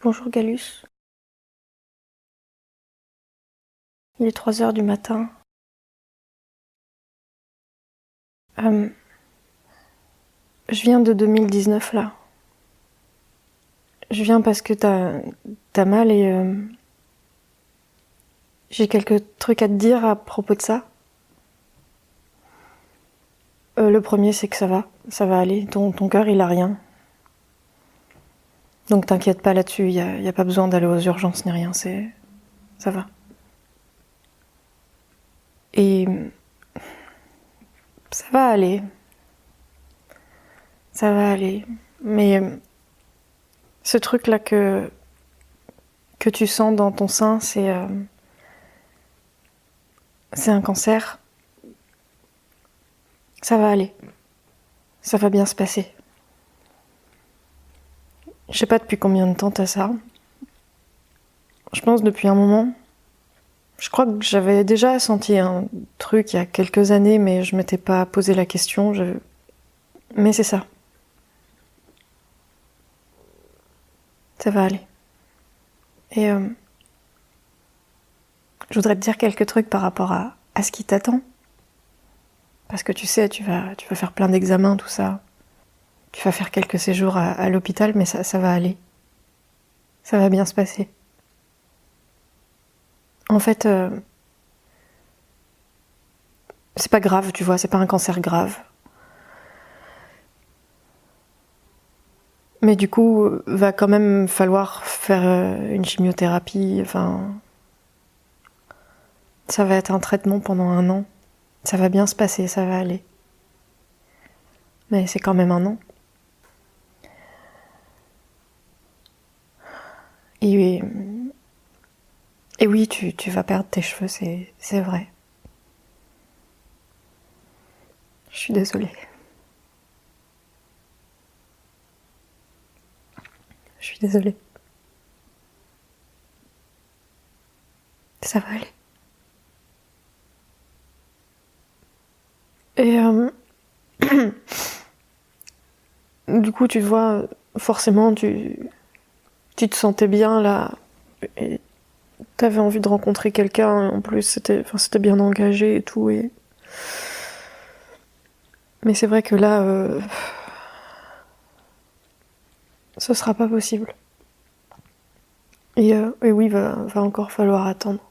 Bonjour Galus, il est 3 heures du matin. Euh, je viens de 2019 là. Je viens parce que t'as mal et j'ai quelques trucs à te dire à propos de ça. Le premier c'est que ça va aller, ton cœur il a rien. Donc t'inquiète pas là-dessus, y a pas besoin d'aller aux urgences ni rien, ça va. Et ça va aller, ça va aller. Mais ce truc là que tu sens dans ton sein, c'est un cancer. Ça va aller, ça va bien se passer. Je sais pas depuis combien de temps t'as ça. Je pense depuis un moment. Je crois que j'avais déjà senti un truc il y a quelques années, mais je m'étais pas posé la question. Mais c'est ça. Ça va aller. Et je voudrais te dire quelques trucs par rapport à ce qui t'attend. Parce que tu sais, tu vas faire plein d'examens, tout ça. Tu vas faire quelques séjours à l'hôpital, mais ça va aller. Ça va bien se passer. En fait, c'est pas grave, tu vois, c'est pas un cancer grave. Mais du coup, va quand même falloir faire une chimiothérapie, enfin... Ça va être un traitement pendant 1 an. Ça va bien se passer, ça va aller. Mais c'est quand même 1 an. Et, et oui, tu vas perdre tes cheveux, c'est vrai. Je suis désolée. Je suis désolée. Ça va aller. Et du coup, tu vois, forcément, tu te sentais bien là. Et t'avais envie de rencontrer quelqu'un. En plus, c'était bien engagé et tout. Mais c'est vrai que là, ce sera pas possible. Et oui, va encore falloir attendre.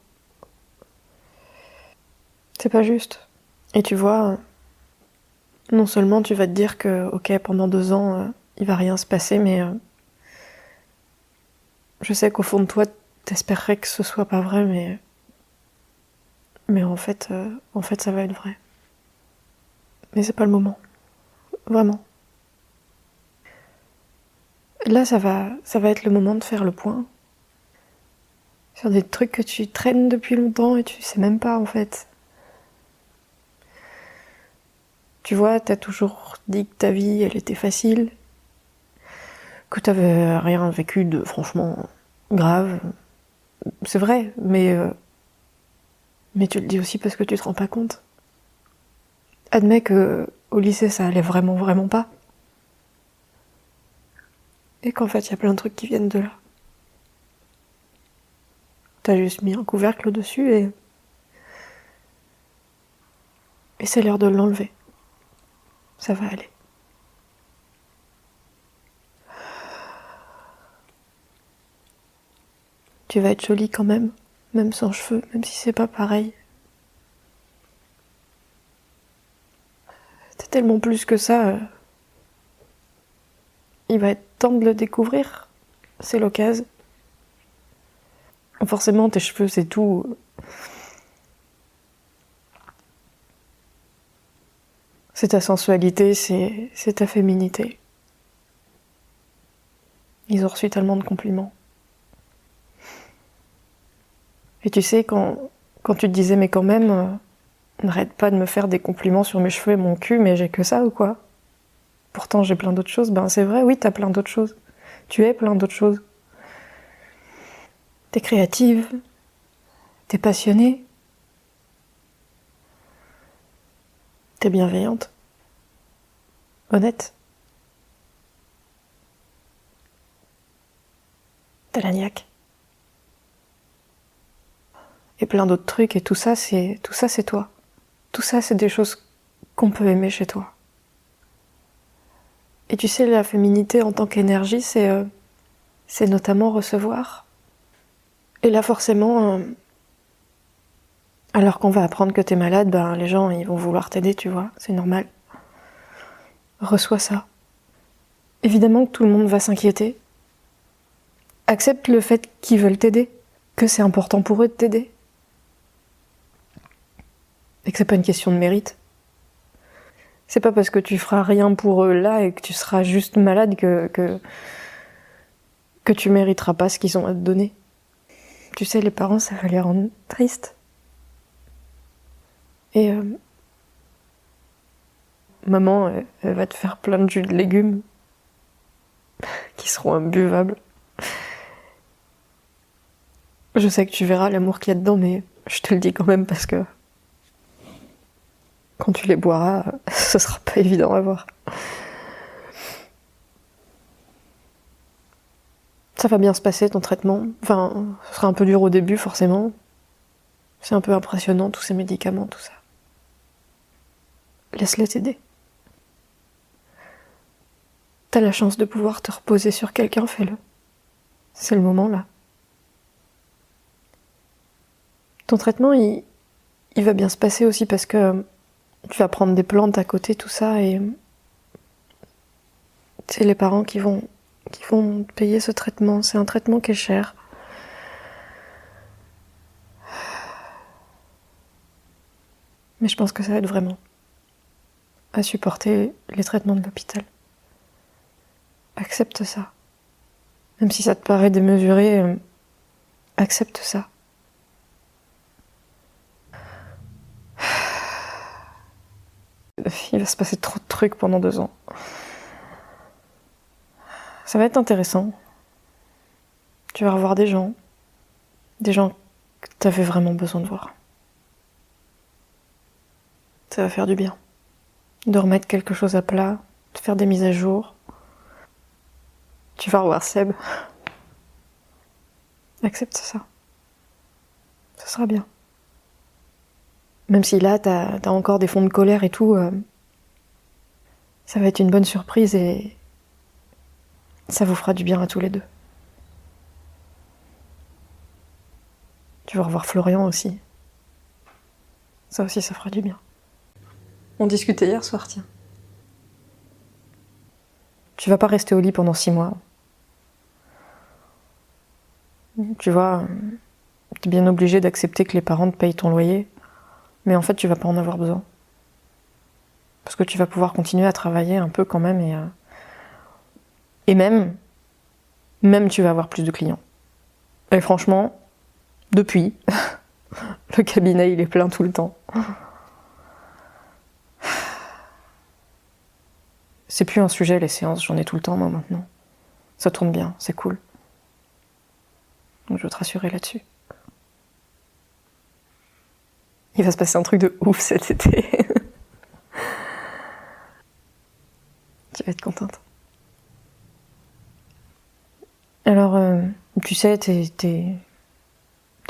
C'est pas juste. Et tu vois, non seulement tu vas te dire que, ok, pendant 2 ans, il va rien se passer, mais je sais qu'au fond de toi, t'espérerais que ce soit pas vrai, mais en fait, ça va être vrai. Mais c'est pas le moment. Vraiment. Là, ça va être le moment de faire le point sur des trucs que tu traînes depuis longtemps et tu sais même pas, en fait. Tu vois, t'as toujours dit que ta vie, elle était facile, que t'avais rien vécu de franchement grave. C'est vrai, mais tu le dis aussi parce que tu te rends pas compte. Admets que au lycée ça allait vraiment vraiment pas. Et qu'en fait il y a plein de trucs qui viennent de là. T'as juste mis un couvercle au-dessus et c'est l'heure de l'enlever. Ça va aller. Tu vas être jolie quand même sans cheveux, même si c'est pas pareil. T'es tellement plus que ça. Il va être temps de le découvrir. C'est l'occasion. Forcément tes cheveux c'est tout. C'est ta sensualité, c'est ta féminité. Ils ont reçu tellement de compliments. Et tu sais, quand tu te disais, mais quand même, n'arrête pas de me faire des compliments sur mes cheveux et mon cul, mais j'ai que ça ou quoi? Pourtant j'ai plein d'autres choses. Ben c'est vrai, oui, t'as plein d'autres choses. Tu es plein d'autres choses. T'es créative, t'es passionnée, t'es bienveillante, honnête. t'as la niaque. Et plein d'autres trucs, et tout ça c'est toi. Tout ça c'est des choses qu'on peut aimer chez toi. Et tu sais, la féminité en tant qu'énergie, c'est notamment recevoir. Et là forcément, alors qu'on va apprendre que t'es malade, ben les gens ils vont vouloir t'aider, tu vois, c'est normal. Reçois ça. Évidemment que tout le monde va s'inquiéter. Accepte le fait qu'ils veulent t'aider, que c'est important pour eux de t'aider. Et que c'est pas une question de mérite. C'est pas parce que tu feras rien pour eux là et que tu seras juste malade que tu mériteras pas ce qu'ils ont à te donner. Tu sais, les parents, ça va les rendre tristes. Et maman, elle va te faire plein de jus de légumes qui seront imbuvables. Je sais que tu verras l'amour qu'il y a dedans, mais je te le dis quand même parce que quand tu les boiras, ce sera pas évident à voir. Ça va bien se passer ton traitement. Enfin, ce sera un peu dur au début forcément. C'est un peu impressionnant tous ces médicaments, tout ça. Laisse-les t'aider. T'as la chance de pouvoir te reposer sur quelqu'un, fais-le. C'est le moment là. Ton traitement, il va bien se passer aussi parce que tu vas prendre des plantes à côté, tout ça, et c'est les parents qui vont te payer ce traitement. C'est un traitement qui est cher. Mais je pense que ça aide vraiment à supporter les traitements de l'hôpital. Accepte ça. Même si ça te paraît démesuré, accepte ça. Il va se passer trop de trucs pendant 2 ans. Ça va être intéressant. Tu vas revoir des gens que t'avais vraiment besoin de voir. Ça va faire du bien. De remettre quelque chose à plat, de faire des mises à jour. Tu vas revoir Seb. Accepte ça. Ce sera bien. Même si là, t'as encore des fonds de colère et tout, ça va être une bonne surprise et ça vous fera du bien à tous les deux. Tu vas revoir Florian aussi. Ça aussi, ça fera du bien. On discutait hier soir, tiens. Tu vas pas rester au lit pendant 6 mois. Tu vois, t'es bien obligé d'accepter que les parents te payent ton loyer, mais en fait, tu vas pas en avoir besoin. Parce que tu vas pouvoir continuer à travailler un peu quand même et même tu vas avoir plus de clients. Et franchement, depuis, le cabinet, il est plein tout le temps. C'est plus un sujet, les séances, j'en ai tout le temps, moi, maintenant. Ça tourne bien, c'est cool. Donc je veux te rassurer là-dessus. Il va se passer un truc de ouf cet été. Tu vas être contente. Alors, tu sais, t'es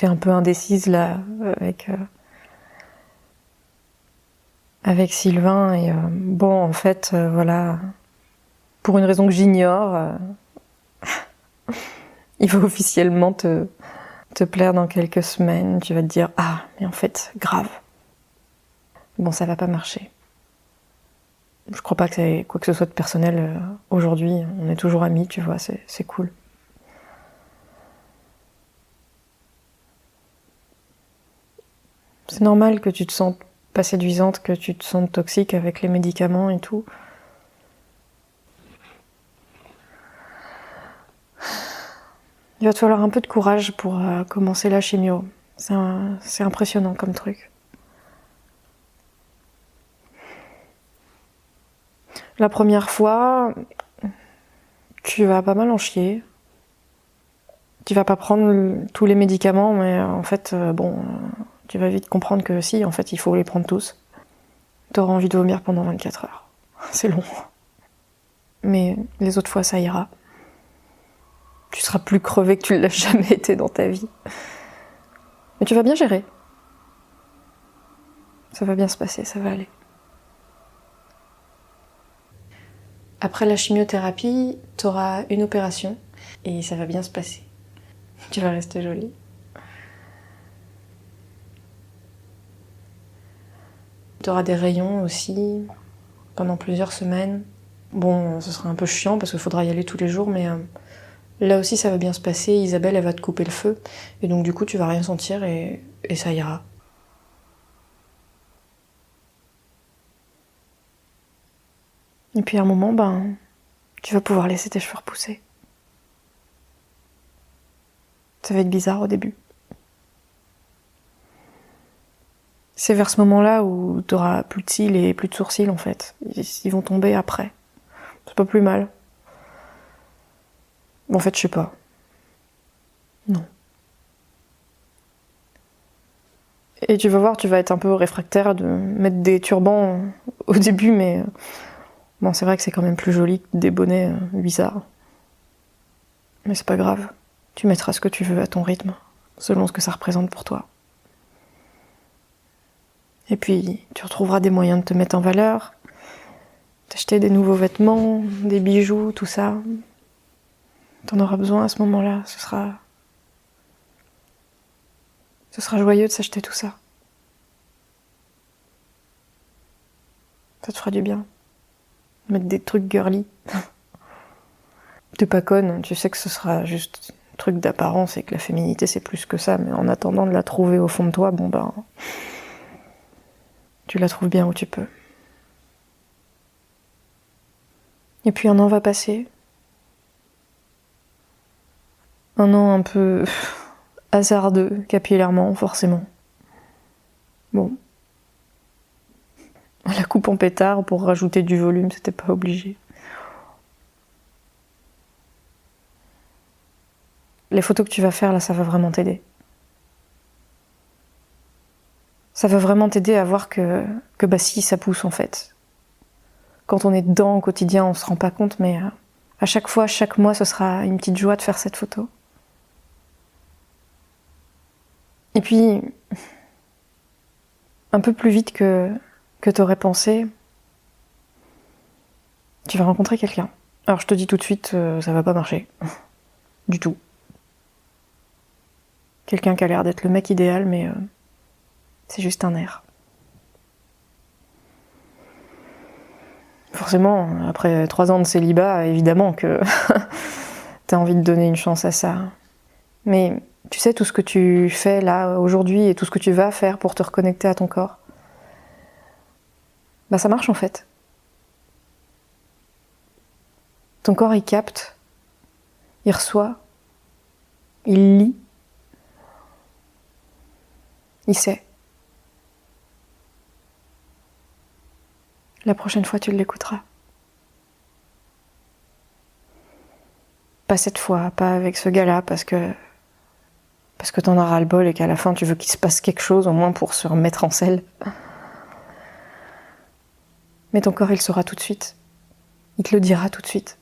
un peu indécise là, avec Sylvain, et bon, en fait, voilà, pour une raison que j'ignore, il va officiellement te plaire dans quelques semaines. Tu vas te dire, ah, mais en fait, grave. Bon, ça va pas marcher. Je crois pas que c'est quoi que ce soit de personnel aujourd'hui. On est toujours amis, tu vois, c'est cool. C'est normal que tu te sentes pas séduisante, que tu te sentes toxique avec les médicaments et tout. Il va te falloir un peu de courage pour commencer la chimio. C'est impressionnant comme truc. La première fois, tu vas pas mal en chier. Tu vas pas prendre tous les médicaments, mais en fait, tu vas vite comprendre que si, en fait, il faut les prendre tous. T'auras envie de vomir pendant 24 heures. C'est long. Mais les autres fois, ça ira. Tu seras plus crevé que tu l'as jamais été dans ta vie. Mais tu vas bien gérer. Ça va bien se passer, ça va aller. Après la chimiothérapie, t'auras une opération et ça va bien se passer. Tu vas rester jolie. T'auras des rayons aussi pendant plusieurs semaines. Bon, ce sera un peu chiant parce qu'il faudra y aller tous les jours, mais là aussi ça va bien se passer. Isabelle, elle va te couper le feu et donc du coup tu vas rien sentir et ça ira. Et puis à un moment, tu vas pouvoir laisser tes cheveux repousser. Ça va être bizarre au début. C'est vers ce moment-là où t'auras plus de cils et plus de sourcils en fait. Ils vont tomber après. C'est pas plus mal. En fait, je sais pas. Non. Et tu vas voir, tu vas être un peu réfractaire de mettre des turbans au début, mais bon, c'est vrai que c'est quand même plus joli que des bonnets bizarres. Mais c'est pas grave. Tu mettras ce que tu veux à ton rythme, selon ce que ça représente pour toi. Et puis, tu retrouveras des moyens de te mettre en valeur, t'acheter des nouveaux vêtements, des bijoux, tout ça. T'en auras besoin à ce moment-là, ce sera joyeux de s'acheter tout ça. Ça te fera du bien. Mettre des trucs girly. T'es pas conne, tu sais que ce sera juste un truc d'apparence et que la féminité c'est plus que ça, mais en attendant de la trouver au fond de toi, tu la trouves bien où tu peux. Et puis un an va passer. Un an un peu hasardeux, capillairement, forcément. Bon. La coupe en pétard pour rajouter du volume, c'était pas obligé. Les photos que tu vas faire là, ça va vraiment t'aider. Ça va vraiment t'aider à voir que si, ça pousse en fait. Quand on est dedans au quotidien, on se rend pas compte, mais à chaque fois, chaque mois, ce sera une petite joie de faire cette photo. Et puis, un peu plus vite que t'aurais pensé, tu vas rencontrer quelqu'un. Alors je te dis tout de suite, ça va pas marcher. Du tout. Quelqu'un qui a l'air d'être le mec idéal, mais c'est juste un air. Forcément, après 3 ans de célibat, évidemment que t'as envie de donner une chance à ça. Mais tu sais, tout ce que tu fais là, aujourd'hui, et tout ce que tu vas faire pour te reconnecter à ton corps, ça marche en fait. Ton corps, il capte, il reçoit, il lit, il sait. La prochaine fois, tu l'écouteras. Pas cette fois, pas avec ce gars-là, parce que t'en as ras-le-bol et qu'à la fin, tu veux qu'il se passe quelque chose, au moins pour se remettre en selle. Mais ton corps, il le saura tout de suite. Il te le dira tout de suite.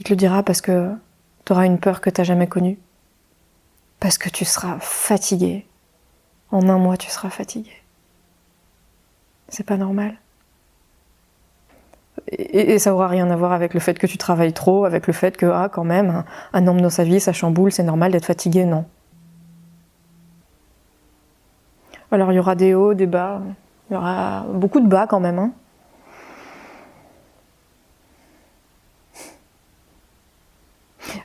Il te le dira parce que t'auras une peur que t'as jamais connue. Parce que tu seras fatigué. En un mois, tu seras fatigué. C'est pas normal. Et ça aura rien à voir avec le fait que tu travailles trop, avec le fait que, quand même, un homme dans sa vie, ça chamboule, c'est normal d'être fatigué, non. Alors il y aura des hauts, des bas, il y aura beaucoup de bas quand même, hein.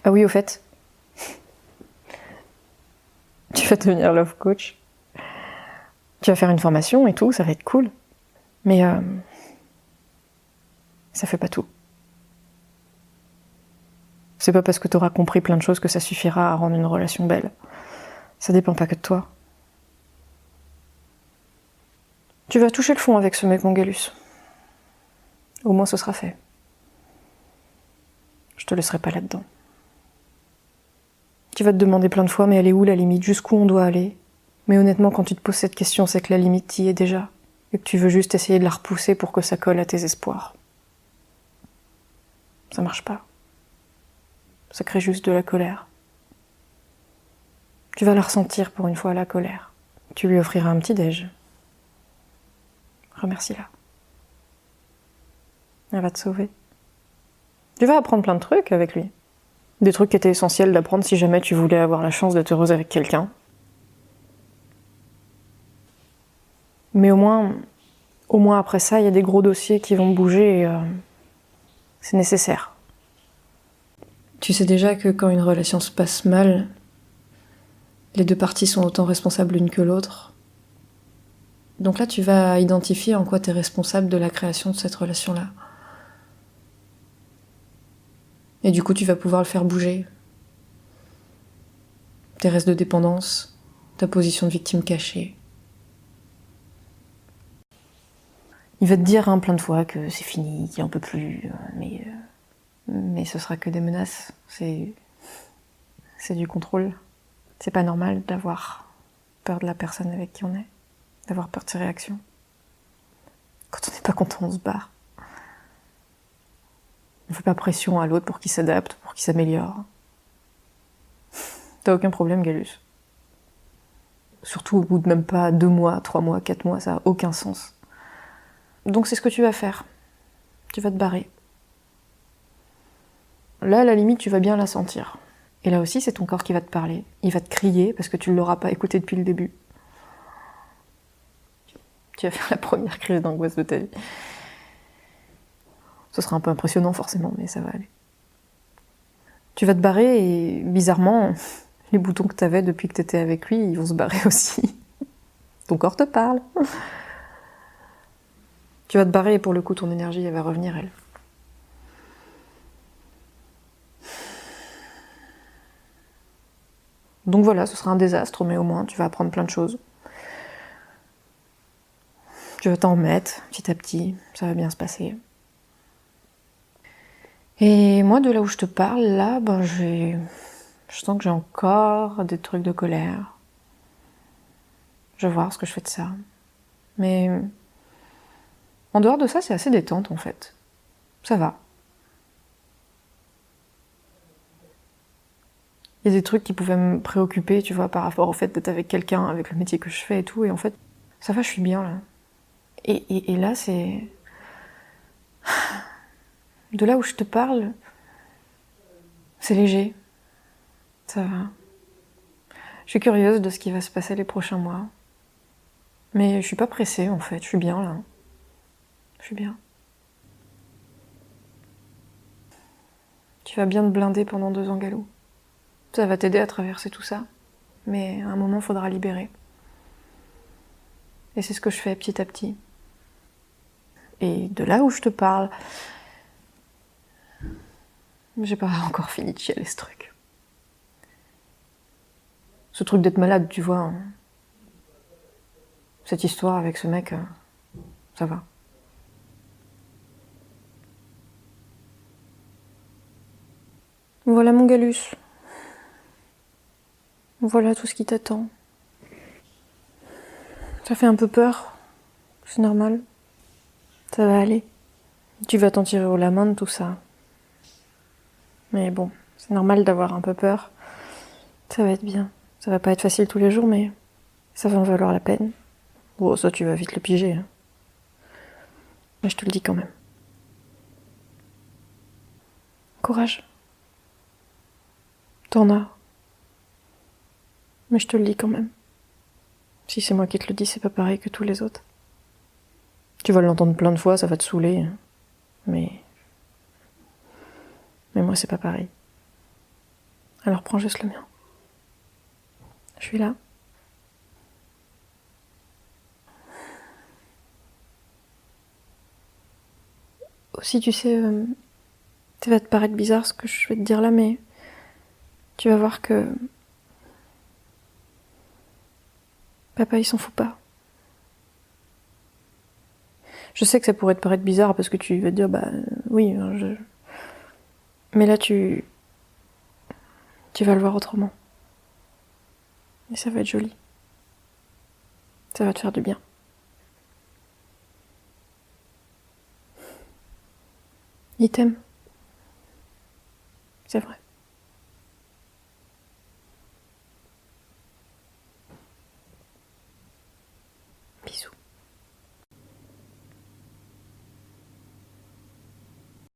Ah oui, au fait, tu vas devenir love coach. Tu vas faire une formation et tout, ça va être cool. Mais ça fait pas tout. C'est pas parce que t'auras compris plein de choses que ça suffira à rendre une relation belle. Ça dépend pas que de toi. Tu vas toucher le fond avec ce mec Mongalus. Au moins ce sera fait. Je te laisserai pas là-dedans. Tu vas te demander plein de fois, mais elle est où la limite? Jusqu'où on doit aller? Mais honnêtement, quand tu te poses cette question, c'est que la limite t'y est déjà. Et que tu veux juste essayer de la repousser pour que ça colle à tes espoirs. Ça marche pas. ça crée juste de la colère. Tu vas la ressentir pour une fois, la colère. Tu lui offriras un petit déj. Remercie-la. Elle va te sauver. Tu vas apprendre plein de trucs avec lui. Des trucs qui étaient essentiels d'apprendre si jamais tu voulais avoir la chance d'être heureuse avec quelqu'un. Mais au moins après ça, il y a des gros dossiers qui vont bouger et c'est nécessaire. Tu sais déjà que quand une relation se passe mal, les deux parties sont autant responsables l'une que l'autre. Donc là, tu vas identifier en quoi tu es responsable de la création de cette relation-là. Et du coup, tu vas pouvoir le faire bouger. Tes restes de dépendance, ta position de victime cachée. Il va te dire plein de fois que c'est fini, qu'il n'en peut plus, mais ce sera que des menaces. C'est du contrôle. C'est pas normal d'avoir peur de la personne avec qui on est, d'avoir peur de ses réactions. Quand on n'est pas content, on se barre. On fait pas pression à l'autre pour qu'il s'adapte, pour qu'il s'améliore. T'as aucun problème, Gallus. Surtout au bout de même pas 2 mois, 3 mois, 4 mois, ça a aucun sens. Donc c'est ce que tu vas faire. Tu vas te barrer. Là, à la limite, tu vas bien la sentir. Et là aussi, c'est ton corps qui va te parler. Il va te crier parce que tu ne l'auras pas écouté depuis le début. Tu vas faire la première crise d'angoisse de ta vie. Ce sera un peu impressionnant forcément, mais ça va aller. Tu vas te barrer et bizarrement, les boutons que t'avais depuis que t'étais avec lui, ils vont se barrer aussi. Ton corps te parle. Tu vas te barrer et pour le coup, ton énergie, elle va revenir, elle. Donc voilà, ce sera un désastre, mais au moins, tu vas apprendre plein de choses. Tu vas t'en remettre, petit à petit, ça va bien se passer. Et moi, de là où je te parle, là, je sens que j'ai encore des trucs de colère. Je vais voir ce que je fais de ça. Mais en dehors de ça, c'est assez détente, en fait. Ça va. Il y a des trucs qui pouvaient me préoccuper, tu vois, par rapport au fait d'être avec quelqu'un, avec le métier que je fais et tout, et en fait, ça va, je suis bien, là. Et là, c'est... De là où je te parle, c'est léger. Ça va. Je suis curieuse de ce qui va se passer les prochains mois. Mais je suis pas pressée, en fait. Je suis bien, là. Je suis bien. Tu vas bien te blinder pendant 2 ans, Galou. Ça va t'aider à traverser tout ça. Mais à un moment, il faudra libérer. Et c'est ce que je fais petit à petit. Et de là où je te parle, j'ai pas encore fini de chialer ce truc. Ce truc d'être malade, tu vois. Cette histoire avec ce mec, ça va. Voilà mon Gallus. Voilà tout ce qui t'attend. Ça fait un peu peur. C'est normal. Ça va aller. Tu vas t'en tirer haut la main de tout ça. Mais bon, c'est normal d'avoir un peu peur. Ça va être bien. Ça va pas être facile tous les jours, mais ça va en valoir la peine. Bon, ça tu vas vite le piger. Hein. Mais je te le dis quand même. Courage. T'en as. Mais je te le dis quand même. Si c'est moi qui te le dis, c'est pas pareil que tous les autres. Tu vas l'entendre plein de fois, ça va te saouler. Hein. Mais moi, c'est pas pareil. Alors prends juste le mien. Je suis là. Aussi, tu sais, ça va te paraître bizarre ce que je vais te dire là, mais tu vas voir que papa, il s'en fout pas. Je sais que ça pourrait te paraître bizarre parce que tu vas te dire, oui, mais là, tu vas le voir autrement. Et ça va être joli. Ça va te faire du bien. Il t'aime. C'est vrai.